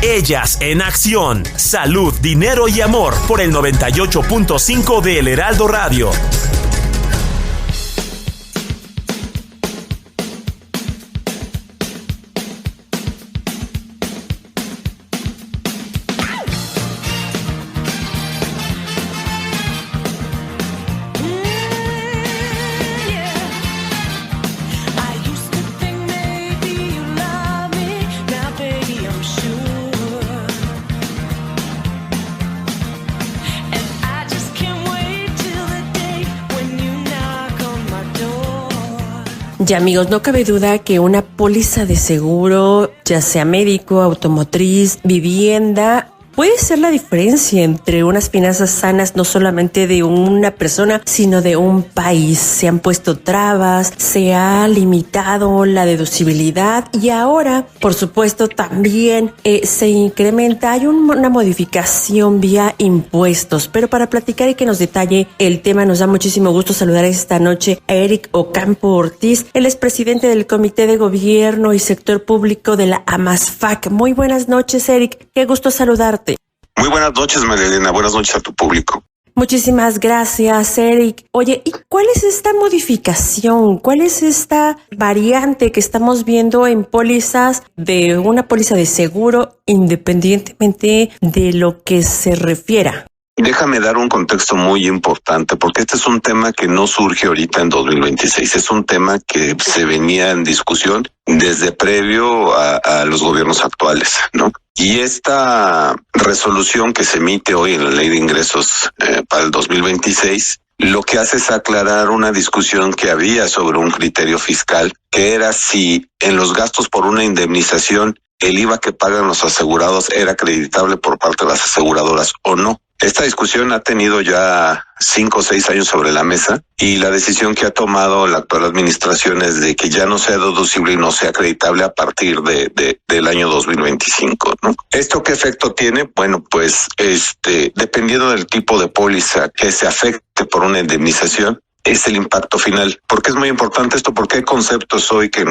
Ellas en acción. Salud, dinero y amor por el 98.5 de El Heraldo Radio. Y amigos, no cabe duda que una póliza de seguro, ya sea médico, automotriz, vivienda, puede ser la diferencia entre unas finanzas sanas no solamente de una persona, sino de un país. Se han puesto trabas, se ha limitado la deducibilidad y ahora, por supuesto, también se incrementa. Hay una modificación vía impuestos. Pero para platicar y que nos detalle el tema, nos da muchísimo gusto saludar esta noche a Eric Ocampo Ortiz. Él es presidente del Comité de Gobierno y Sector Público de la AMASFAC. Muy buenas noches, Eric. Qué gusto saludarte. Muy buenas noches, María Elena. Buenas noches a tu público. Muchísimas gracias, Eric. Oye, ¿y cuál es esta modificación? ¿Cuál es esta variante que estamos viendo en pólizas de una póliza de seguro, independientemente de lo que se refiera? Déjame dar un contexto muy importante, porque este es un tema que no surge ahorita en 2026. Es un tema que se venía en discusión desde previo a los gobiernos actuales, ¿no? Y esta resolución que se emite hoy en la Ley de Ingresos para el 2026, lo que hace es aclarar una discusión que había sobre un criterio fiscal, que era si en los gastos por una indemnización el IVA que pagan los asegurados era acreditable por parte de las aseguradoras o no. Esta discusión ha tenido ya 5 o 6 años sobre la mesa y la decisión que ha tomado la actual administración es de que ya no sea deducible y no sea acreditable a partir del año 2025, ¿no? ¿Esto qué efecto tiene? Bueno, pues dependiendo del tipo de póliza que se afecte por una indemnización, es el impacto final. ¿Por qué es muy importante esto? Porque hay conceptos hoy que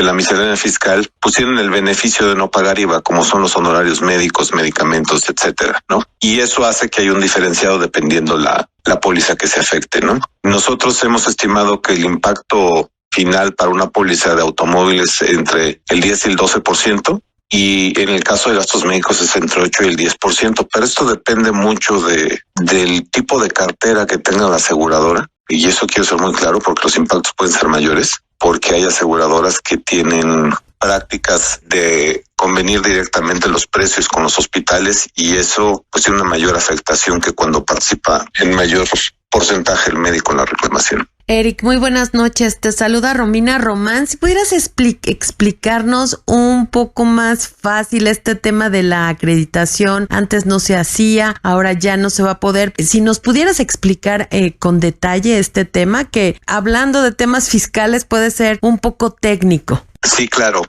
la miscelánea fiscal pusieron el beneficio de no pagar IVA, como son los honorarios médicos, medicamentos, etcétera, ¿no? Y eso hace que haya un diferenciado dependiendo la póliza que se afecte, ¿no? Nosotros hemos estimado que el impacto final para una póliza de automóviles entre el 10 y el 12%. Y en el caso de gastos médicos es entre 8 y el 10%, pero esto depende mucho del tipo de cartera que tenga la aseguradora. Y eso quiero ser muy claro porque los impactos pueden ser mayores, porque hay aseguradoras que tienen prácticas de convenir directamente los precios con los hospitales y eso pues tiene una mayor afectación que cuando participa en mayor porcentaje el médico en la reclamación. Eric, muy buenas noches. Te saluda Romina Román. Si pudieras explicarnos un poco más fácil este tema de la acreditación. Antes no se hacía, ahora ya no se va a poder. Si nos pudieras explicar con detalle este tema, que hablando de temas fiscales puede ser un poco técnico. Sí, claro.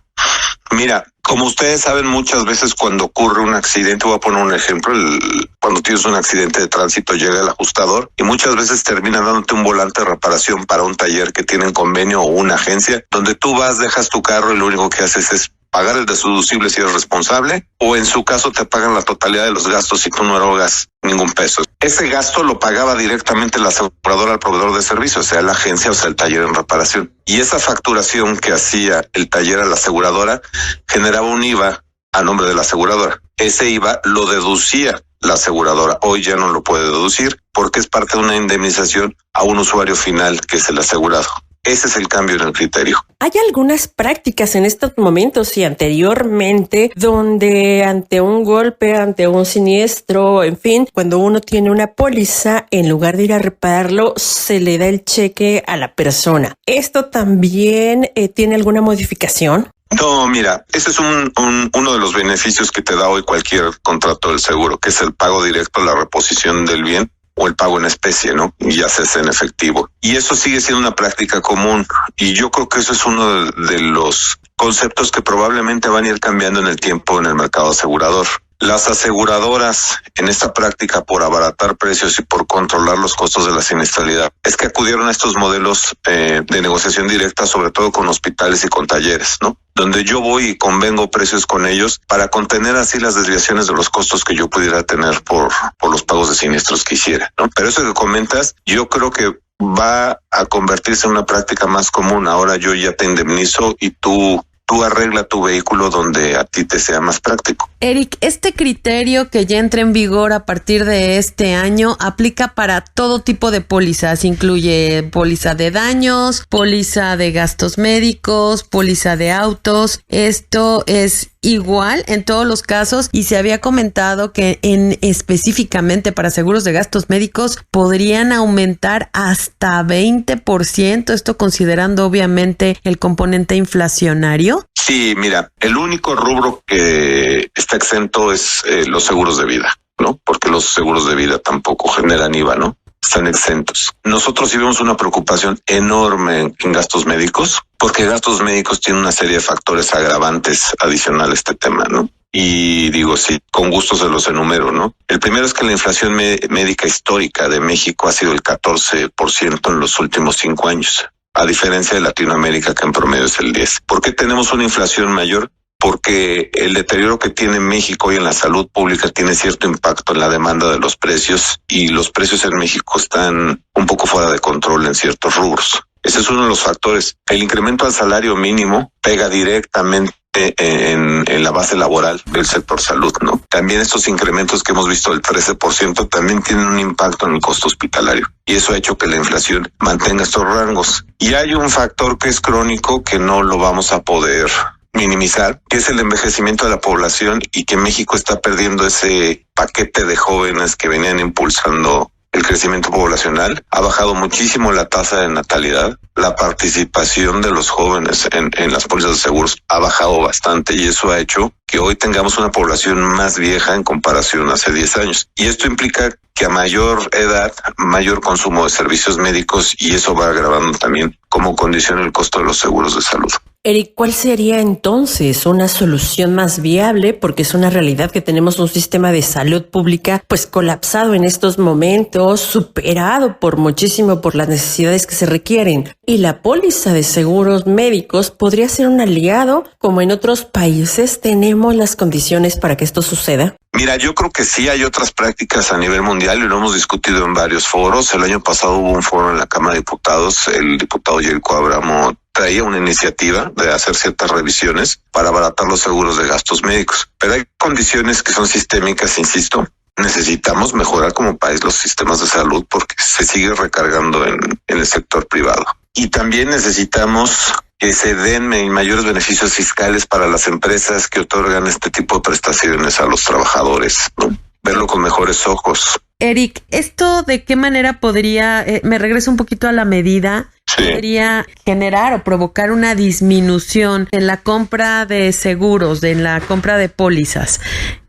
Mira, como ustedes saben, muchas veces cuando ocurre un accidente, voy a poner un ejemplo, cuando tienes un accidente de tránsito llega el ajustador y muchas veces termina dándote un volante de reparación para un taller que tienen convenio o una agencia, donde tú vas, dejas tu carro y lo único que haces es pagar el deducible si eres responsable, o en su caso te pagan la totalidad de los gastos si tú no erogas ningún peso. Ese gasto lo pagaba directamente la aseguradora al proveedor de servicios, sea la agencia o sea el taller en reparación. Y esa facturación que hacía el taller a la aseguradora generaba un IVA a nombre de la aseguradora. Ese IVA lo deducía la aseguradora. Hoy ya no lo puede deducir porque es parte de una indemnización a un usuario final que es el asegurado. Ese es el cambio en el criterio. Hay algunas prácticas en estos momentos y anteriormente donde ante un golpe, ante un siniestro, en fin, cuando uno tiene una póliza, en lugar de ir a repararlo, se le da el cheque a la persona. ¿Esto también tiene alguna modificación? No, mira, ese es uno de los beneficios que te da hoy cualquier contrato del seguro, que es el pago directo, la reposición del bien o el pago en especie, ¿no? Ya se hace en efectivo. Y eso sigue siendo una práctica común. Y yo creo que eso es uno de los conceptos que probablemente van a ir cambiando en el tiempo en el mercado asegurador. las aseguradoras en esta práctica por abaratar precios y por controlar los costos de la siniestralidad es que acudieron a estos modelos de negociación directa, sobre todo con hospitales y con talleres, ¿no? Donde yo voy y convengo precios con ellos para contener así las desviaciones de los costos que yo pudiera tener por los pagos de siniestros que hiciera, ¿no? Pero eso que comentas, yo creo que va a convertirse en una práctica más común. Ahora yo ya te indemnizo y tú arregla tu vehículo donde a ti te sea más práctico. Eric, este criterio que ya entra en vigor a partir de este año aplica para todo tipo de pólizas, incluye póliza de daños, póliza de gastos médicos, póliza de autos. Esto es igual en todos los casos y se había comentado que específicamente para seguros de gastos médicos podrían aumentar hasta 20%, esto considerando obviamente el componente inflacionario. Sí, mira, el único rubro que está exento es los seguros de vida, ¿no? Porque los seguros de vida tampoco generan IVA, ¿no? Están exentos. Nosotros sí vemos una preocupación enorme en gastos médicos, porque gastos médicos tienen una serie de factores agravantes adicionales a este tema, ¿no? Y digo, sí, con gusto se los enumero, ¿no? El primero es que la inflación médica histórica de México ha sido el 14% en los últimos 5 años, a diferencia de Latinoamérica, que en promedio es el 10%. ¿Por qué tenemos una inflación mayor? Porque el deterioro que tiene México hoy en la salud pública tiene cierto impacto en la demanda de los precios, y los precios en México están un poco fuera de control en ciertos rubros. Ese es uno de los factores. El incremento al salario mínimo pega directamente en la base laboral del sector salud, ¿no? También estos incrementos que hemos visto del 13% también tienen un impacto en el costo hospitalario, y eso ha hecho que la inflación mantenga estos rangos. Y hay un factor que es crónico que no lo vamos a poder minimizar, que es el envejecimiento de la población, y que México está perdiendo ese paquete de jóvenes que venían impulsando el crecimiento poblacional. Ha bajado muchísimo la tasa de natalidad. La participación de los jóvenes en las pólizas de seguros ha bajado bastante, y eso ha hecho que hoy tengamos una población más vieja en comparación a hace 10 años. Y esto implica que a mayor edad, mayor consumo de servicios médicos, y eso va agravando también como condición el costo de los seguros de salud. Eric, ¿cuál sería entonces una solución más viable? Porque es una realidad que tenemos un sistema de salud pública pues colapsado en estos momentos, superado por muchísimo por las necesidades que se requieren. Y la póliza de seguros médicos podría ser un aliado, como en otros países tenemos las condiciones para que esto suceda. Mira, yo creo que sí hay otras prácticas a nivel mundial y lo hemos discutido en varios foros. El año pasado hubo un foro en la Cámara de Diputados. El diputado Yelko Abramo traía una iniciativa de hacer ciertas revisiones para abaratar los seguros de gastos médicos. Pero hay condiciones que son sistémicas, insisto. Necesitamos mejorar como país los sistemas de salud porque se sigue recargando en el sector privado. Y también necesitamos que se den mayores beneficios fiscales para las empresas que otorgan este tipo de prestaciones a los trabajadores, ¿no? Verlo con mejores ojos. Eric, ¿esto de qué manera podría, me regreso un poquito a la medida, podría generar o provocar una disminución en la compra de seguros, en la compra de pólizas?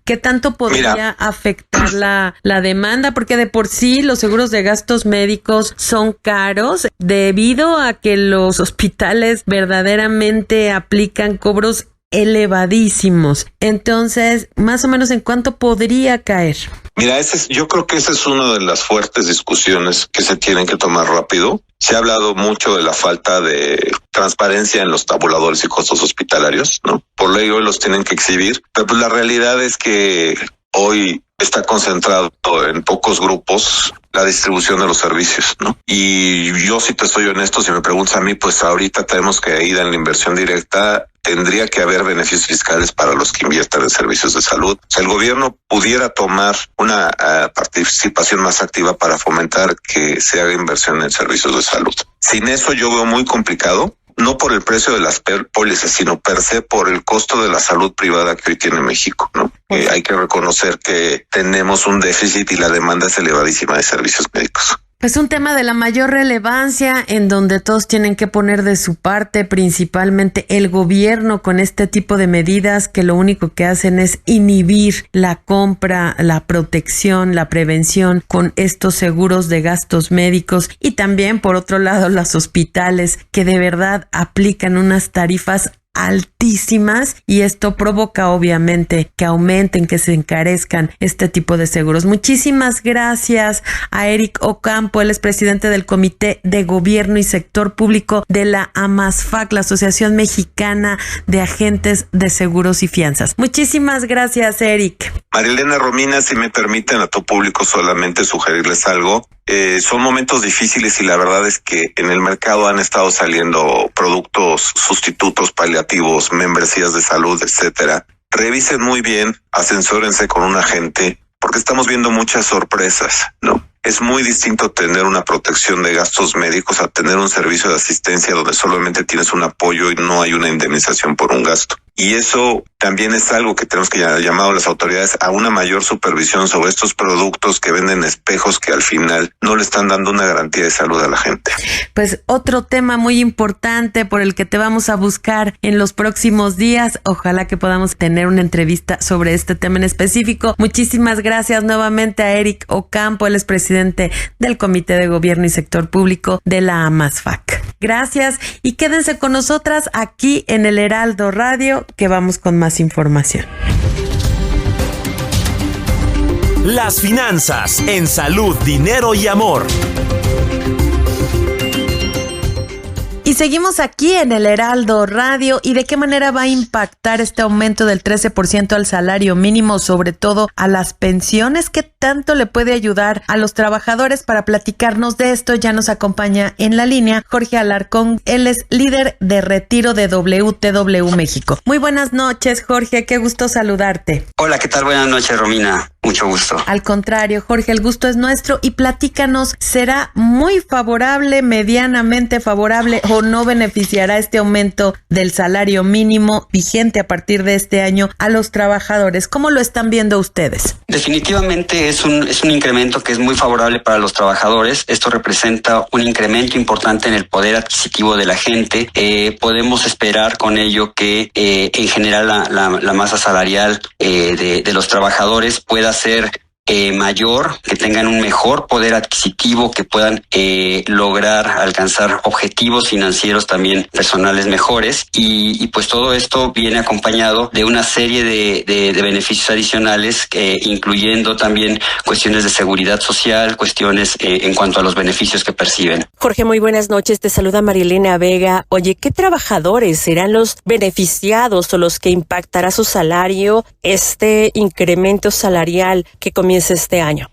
¿Qué tanto podría afectar la demanda? Porque de por sí los seguros de gastos médicos son caros debido a que los hospitales verdaderamente aplican cobros elevadísimos. Entonces, más o menos, ¿en cuánto podría caer? Mira, yo creo que esa es una de las fuertes discusiones que se tienen que tomar rápido. Se ha hablado mucho de la falta de transparencia en los tabuladores y costos hospitalarios, ¿no? Por ley hoy los tienen que exhibir, pero pues la realidad es que hoy está concentrado en pocos grupos la distribución de los servicios, ¿no? Y yo, si te soy honesto, si me preguntas a mí, pues ahorita tenemos que ir en la inversión directa. Tendría que haber beneficios fiscales para los que inviertan en servicios de salud. O sea, el gobierno pudiera tomar una participación más activa para fomentar que se haga inversión en servicios de salud. Sin eso yo veo muy complicado, no por el precio de las pólizas, sino per se por el costo de la salud privada que hoy tiene México, ¿no? Hay que reconocer que tenemos un déficit y la demanda es elevadísima de servicios médicos. Pues un tema de la mayor relevancia en donde todos tienen que poner de su parte, principalmente el gobierno, con este tipo de medidas que lo único que hacen es inhibir la compra, la protección, la prevención con estos seguros de gastos médicos, y también por otro lado los hospitales que de verdad aplican unas tarifas altísimas y esto provoca obviamente que aumenten, que se encarezcan este tipo de seguros. Muchísimas gracias a Eric Ocampo, él es presidente del Comité de Gobierno y Sector Público de la AMASFAC, la Asociación Mexicana de Agentes de Seguros y Fianzas. Muchísimas gracias, Eric. Marilena, Romina, si me permiten a tu público solamente sugerirles algo. Son momentos difíciles y la verdad es que en el mercado han estado saliendo productos sustitutos paliativos, membresías de salud, etcétera. Revisen muy bien, asesórense con un agente, porque estamos viendo muchas sorpresas, ¿no? Es muy distinto tener una protección de gastos médicos a tener un servicio de asistencia donde solamente tienes un apoyo y no hay una indemnización por un gasto. Y eso también es algo que tenemos que llamar a las autoridades a una mayor supervisión sobre estos productos que venden espejos que al final no le están dando una garantía de salud a la gente. Pues otro tema muy importante por el que te vamos a buscar en los próximos días. Ojalá que podamos tener una entrevista sobre este tema en específico. Muchísimas gracias nuevamente a Eric Ocampo, él es presidente del Comité de Gobierno y Sector Público de la AMASFAC. Gracias y quédense con nosotras aquí en el Heraldo Radio, que vamos con más información. Las finanzas en salud, dinero y amor. Y seguimos aquí en el Heraldo Radio. ¿Y de qué manera va a impactar este aumento del 13% al salario mínimo, sobre todo a las pensiones? ¿Qué tanto le puede ayudar a los trabajadores? Para platicarnos de esto ya nos acompaña en la línea Jorge Alarcón. Él es líder de retiro de WTW México. Muy buenas noches, Jorge. Qué gusto saludarte. Hola, ¿qué tal? Buenas noches, Romina. Mucho gusto. Al contrario, Jorge, el gusto es nuestro. Y platícanos, ¿será muy favorable, medianamente favorable o no beneficiará este aumento del salario mínimo vigente a partir de este año a los trabajadores? ¿Cómo lo están viendo ustedes? Definitivamente es un incremento que es muy favorable para los trabajadores. Esto representa un incremento importante en el poder adquisitivo de la gente. Podemos esperar con ello que en general la masa salarial de los trabajadores pueda ser mayor, que tengan un mejor poder adquisitivo, que puedan lograr alcanzar objetivos financieros también personales mejores y pues todo esto viene acompañado de una serie de beneficios adicionales, incluyendo también cuestiones de seguridad social, cuestiones en cuanto a los beneficios que perciben. Jorge, muy buenas noches, te saluda Marilena Vega. Oye, ¿qué trabajadores serán los beneficiados o los que impactará su salario este incremento salarial que comienza este año?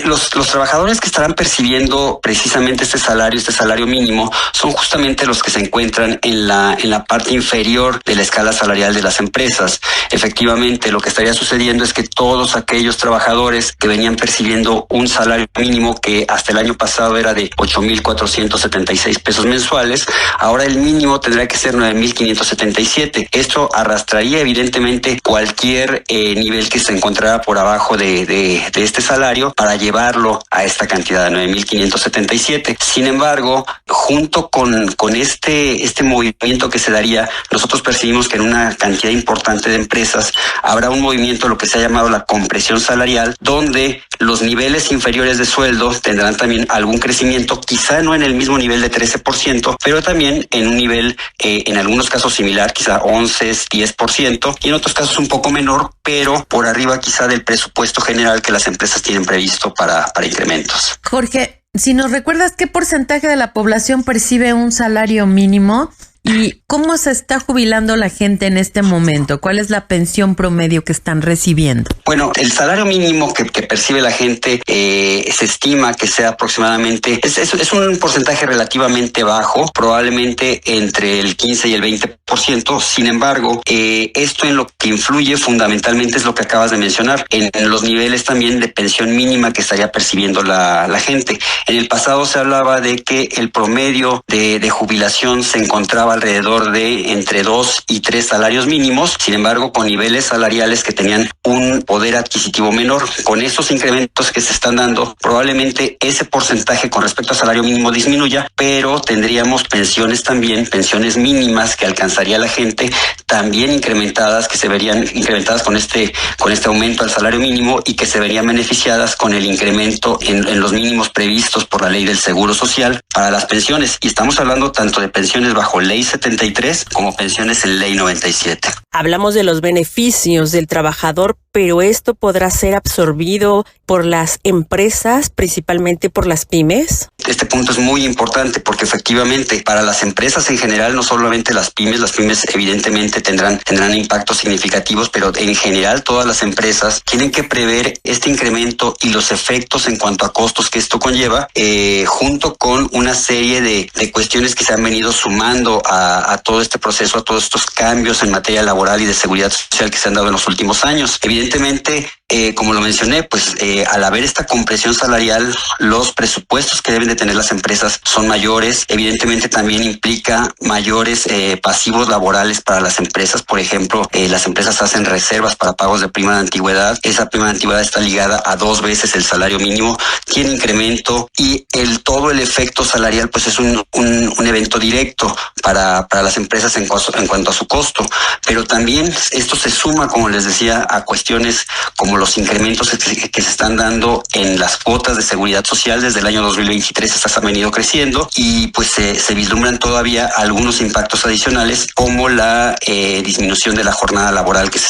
Los trabajadores que estarán percibiendo precisamente este salario mínimo son justamente los que se encuentran en la parte inferior de la escala salarial de las empresas. Efectivamente, lo que estaría sucediendo es que todos aquellos trabajadores que venían percibiendo un salario mínimo que hasta el año pasado era de 8,476 pesos mensuales, ahora el mínimo tendrá que ser 9,577. Esto arrastraría evidentemente cualquier nivel que se encontrara por abajo de este salario para llevarlo a esta cantidad de 9,577. Sin embargo, junto con este movimiento que se daría, nosotros percibimos que en una cantidad importante de empresas habrá un movimiento, lo que se ha llamado la compresión salarial, donde los niveles inferiores de sueldo tendrán también algún crecimiento, quizá no en el mismo nivel de 13%, pero también en un nivel, en algunos casos similar, quizá 11, 10%, y en otros casos un poco menor, pero por arriba quizá del presupuesto general que las empresas tienen previsto para incrementos. Jorge, si nos recuerdas, ¿qué porcentaje de la población percibe un salario mínimo? ¿Y cómo se está jubilando la gente en este momento? ¿Cuál es la pensión promedio que están recibiendo? Bueno, el salario mínimo que percibe la gente se estima que sea aproximadamente, es un porcentaje relativamente bajo, probablemente entre el 15 y el 20%. Sin embargo, esto en lo que influye fundamentalmente es lo que acabas de mencionar, en los niveles también de pensión mínima que estaría percibiendo la gente. En el pasado se hablaba de que el promedio de jubilación se encontraba alrededor de entre 2 y 3 salarios mínimos, sin embargo con niveles salariales que tenían un poder adquisitivo menor. Con esos incrementos que se están dando, probablemente ese porcentaje con respecto al salario mínimo disminuya, pero tendríamos pensiones también, pensiones mínimas que alcanzaría la gente, también incrementadas, que se verían incrementadas con este aumento al salario mínimo y que se verían beneficiadas con el incremento en los mínimos previstos por la ley del Seguro Social para las pensiones. Y estamos hablando tanto de pensiones bajo ley Ley 73 como pensiones en Ley 97. Hablamos de los beneficios del trabajador, pero esto podrá ser absorbido por las empresas, principalmente por las pymes. Este punto es muy importante porque efectivamente para las empresas en general, no solamente las pymes evidentemente tendrán impactos significativos, pero en general todas las empresas tienen que prever este incremento y los efectos en cuanto a costos que esto conlleva, junto con una serie de cuestiones que se han venido sumando a todo este proceso, a todos estos cambios en materia laboral y de seguridad social que se han dado en los últimos años. Evidentemente, como lo mencioné, pues al haber esta compresión salarial, los presupuestos que deben de tener las empresas son mayores. Evidentemente también implica mayores pasivos laborales para las empresas. Por ejemplo, las empresas hacen reservas para pagos de prima de antigüedad. Esa prima de antigüedad está ligada a 2 veces el salario mínimo, tiene incremento y todo el efecto salarial pues es un evento directo para las empresas en cuanto a su costo. Pero también esto se suma, como les decía, a cuestiones como los incrementos que se están dando en las cuotas de seguridad social. Desde el año 2023 estas han venido creciendo y pues se vislumbran todavía algunos impactos adicionales, como la disminución de la jornada laboral que se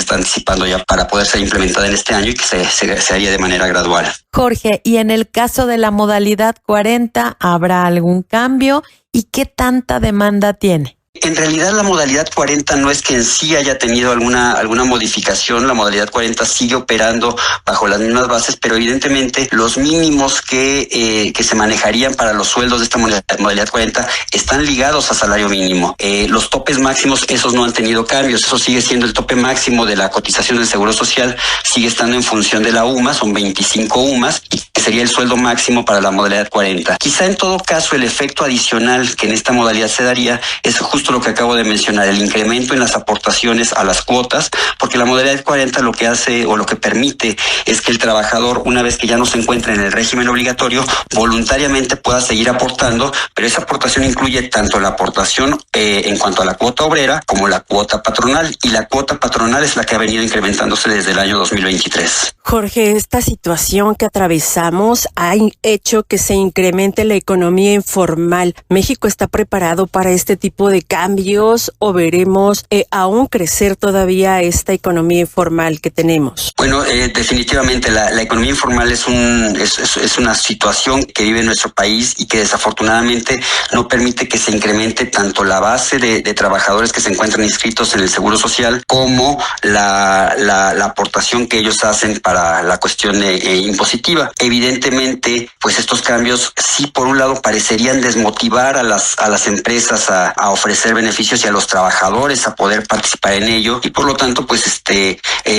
está anticipando ya para poder ser implementada en este año y que se haría de manera gradual. Jorge, y en el caso de la modalidad 40, ¿habrá algún cambio y qué tanta demanda tiene? En realidad la modalidad 40 no es que en sí haya tenido alguna modificación. La modalidad 40 sigue operando bajo las mismas bases, pero evidentemente los mínimos que se manejarían para los sueldos de esta modalidad 40 están ligados a salario mínimo. Los topes máximos, esos no han tenido cambios. Eso sigue siendo el tope máximo de la cotización del Seguro Social, sigue estando en función de la UMA, son 25 UMAs, y que sería el sueldo máximo para la modalidad 40. Quizá en todo caso el efecto adicional que en esta modalidad se daría es justo lo que acabo de mencionar, el incremento en las aportaciones a las cuotas, porque la modalidad 40 lo que hace o lo que permite es que el trabajador, una vez que ya no se encuentra en el régimen obligatorio, voluntariamente pueda seguir aportando, pero esa aportación incluye tanto la aportación en cuanto a la cuota obrera como la cuota patronal, y la cuota patronal es la que ha venido incrementándose desde el año 2023. Jorge, esta situación que atravesamos ha hecho que se incremente la economía informal. ¿México está preparado para este tipo de cambios o veremos aún crecer todavía esta economía informal que tenemos? Bueno, definitivamente la economía informal es una situación que vive en nuestro país y que desafortunadamente no permite que se incremente tanto la base de trabajadores que se encuentran inscritos en el Seguro Social como la aportación que ellos hacen para la cuestión impositiva. Evidentemente, pues estos cambios sí por un lado parecerían desmotivar a las empresas a ofrecer beneficios y a los trabajadores a poder participar en ello, y por lo tanto pues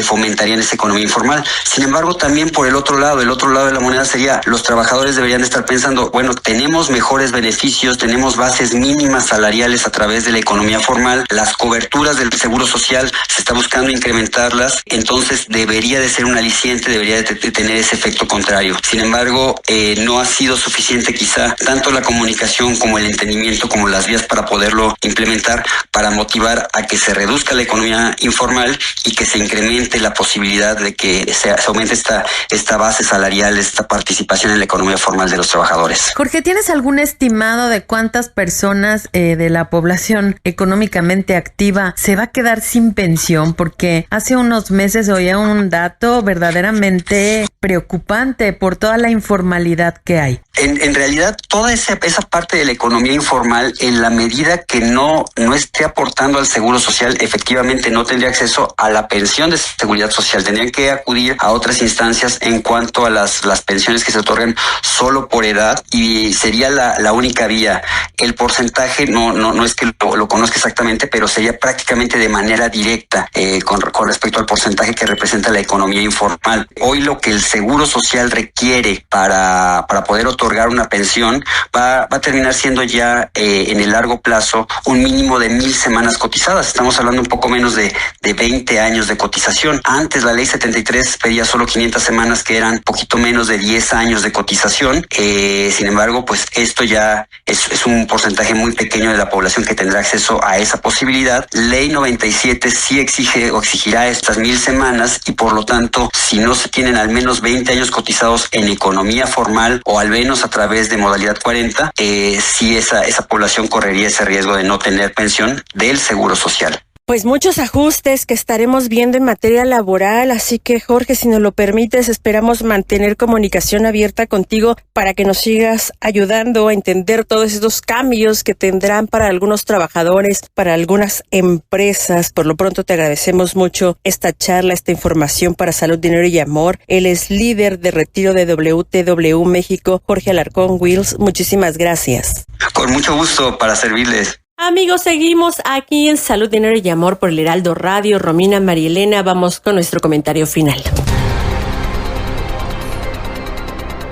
fomentarían esa economía informal. Sin embargo, también por el otro lado de la moneda sería, los trabajadores deberían estar pensando, bueno, tenemos mejores beneficios, tenemos bases mínimas salariales a través de la economía formal, las coberturas del Seguro Social se está buscando incrementarlas, entonces debería de ser un aliciente, debería de tener ese efecto contrario. Sin embargo, no ha sido suficiente quizá tanto la comunicación como el entendimiento como las vías para poderlo implementar, para motivar a que se reduzca la economía informal y que se incremente la posibilidad de que se aumente esta base salarial, esta participación en la economía formal de los trabajadores. Jorge, ¿tienes algún estimado de cuántas personas de la población económicamente activa se va a quedar sin pensión? Porque hace unos meses oía un dato verdaderamente preocupante por toda la informalidad que hay. En realidad, toda esa parte de la economía informal, en la medida que no esté aportando al Seguro Social, efectivamente no tendría acceso a la pensión de seguridad social. Tendrían que acudir a otras instancias en cuanto a las pensiones que se otorgan solo por edad, y sería la única vía. El porcentaje no es que lo conozca exactamente, pero sería prácticamente de manera directa con respecto al porcentaje que representa la economía informal. Hoy lo que el Seguro Social requiere para poder otorgar una pensión va a terminar siendo ya en el largo plazo un mínimo de 1,000 semanas cotizadas. Estamos hablando un poco menos de 20 años de cotización. Antes la ley 73 pedía solo 500 semanas, que eran poquito menos de 10 años de cotización. Sin embargo, pues esto ya es un porcentaje muy pequeño de la población que tendrá acceso a esa posibilidad. Ley 97 sí exige o exigirá estas 1,000 semanas, y por lo tanto, si no se tienen al menos menos 20 años cotizados en economía formal o al menos a través de modalidad 40, sí esa población correría ese riesgo de no tener pensión del Seguro Social. Pues muchos ajustes que estaremos viendo en materia laboral, así que Jorge, si nos lo permites, esperamos mantener comunicación abierta contigo para que nos sigas ayudando a entender todos estos cambios que tendrán para algunos trabajadores, para algunas empresas. Por lo pronto te agradecemos mucho esta charla, esta información para Salud, Dinero y Amor. Él es líder de retiro de WTW México, Jorge Alarcón Wills. Muchísimas gracias. Con mucho gusto para servirles. Amigos, seguimos aquí en Salud, Dinero y Amor por el Heraldo Radio. Romina, Marielena, vamos con nuestro comentario final.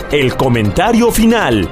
El comentario final.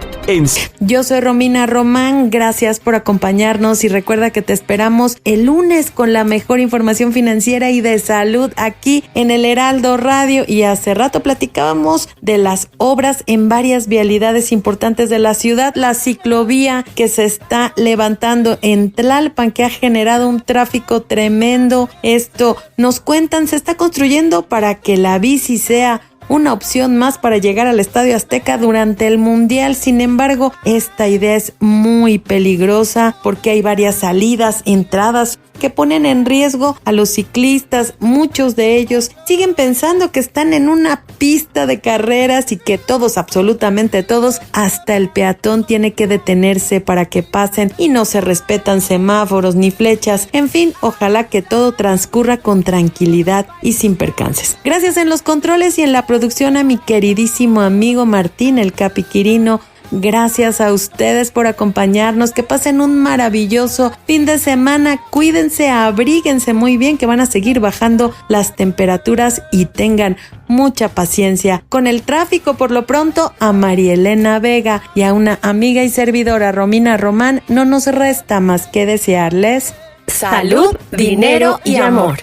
Yo soy Romina Román, gracias por acompañarnos y recuerda que te esperamos el lunes con la mejor información financiera y de salud aquí en el Heraldo Radio. Y hace rato platicábamos de las obras en varias vialidades importantes de la ciudad, la ciclovía que se está levantando en Tlalpan, que ha generado un tráfico tremendo. Esto nos cuentan, se está construyendo para que la bici sea una opción más para llegar al Estadio Azteca durante el Mundial. Sin embargo, esta idea es muy peligrosa porque hay varias salidas, entradas que ponen en riesgo a los ciclistas. Muchos de ellos siguen pensando que están en una pista de carreras y que todos, absolutamente todos, hasta el peatón tiene que detenerse para que pasen y no se respetan semáforos ni flechas. En fin, ojalá que todo transcurra con tranquilidad y sin percances. Gracias en los controles y en la producción a mi queridísimo amigo Martín, el Capi Quirino. Gracias a ustedes por acompañarnos, que pasen un maravilloso fin de semana, cuídense, abríguense muy bien que van a seguir bajando las temperaturas y tengan mucha paciencia con el tráfico. Por lo pronto, a Marielena Vega y a una amiga y servidora Romina Román no nos resta más que desearles salud, dinero y amor.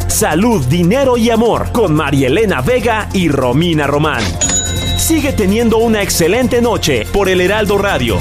Salud, Dinero y Amor con Marielena Vega y Romina Román. Sigue teniendo una excelente noche por el Heraldo Radio.